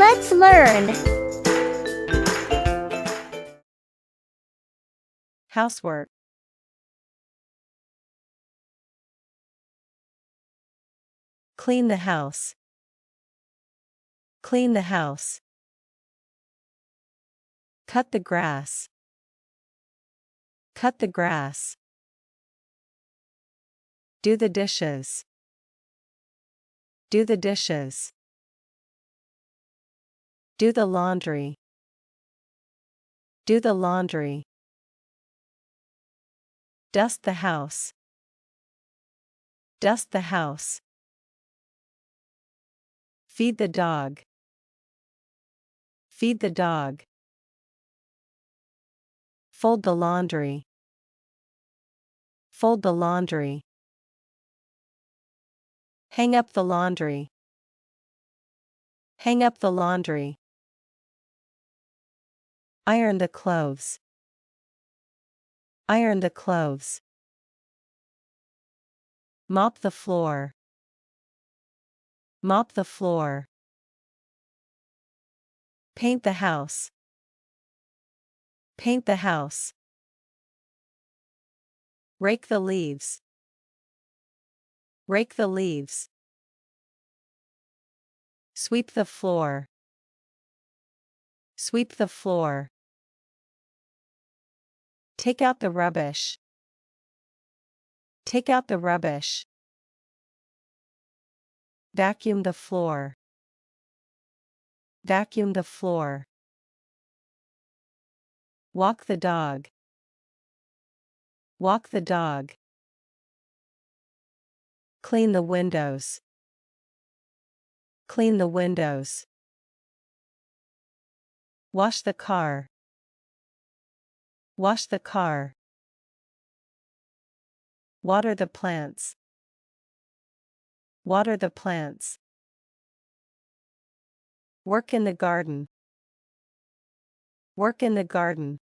Let's learn. Housework. Clean the house. Clean the house. Cut the grass. Cut the grass. Do the dishes. Do the dishes. Do the laundry. Do the laundry. Dust the house. Dust the house. Feed the dog. Feed the dog. Fold the laundry. Fold the laundry. Hang up the laundry. Hang up the laundry. Iron the clothes. Iron the clothes. Mop the floor. Mop the floor. Paint the house. Paint the house. Rake the leaves. Rake the leaves. Sweep the floor. Sweep the floor. Take out the rubbish. Take out the rubbish. Vacuum the floor. Vacuum the floor. Walk the dog. Walk the dog. Clean the windows. Clean the windows. Wash the car. Wash the car. Water the plants. Water the plants. Work in the garden. Work in the garden.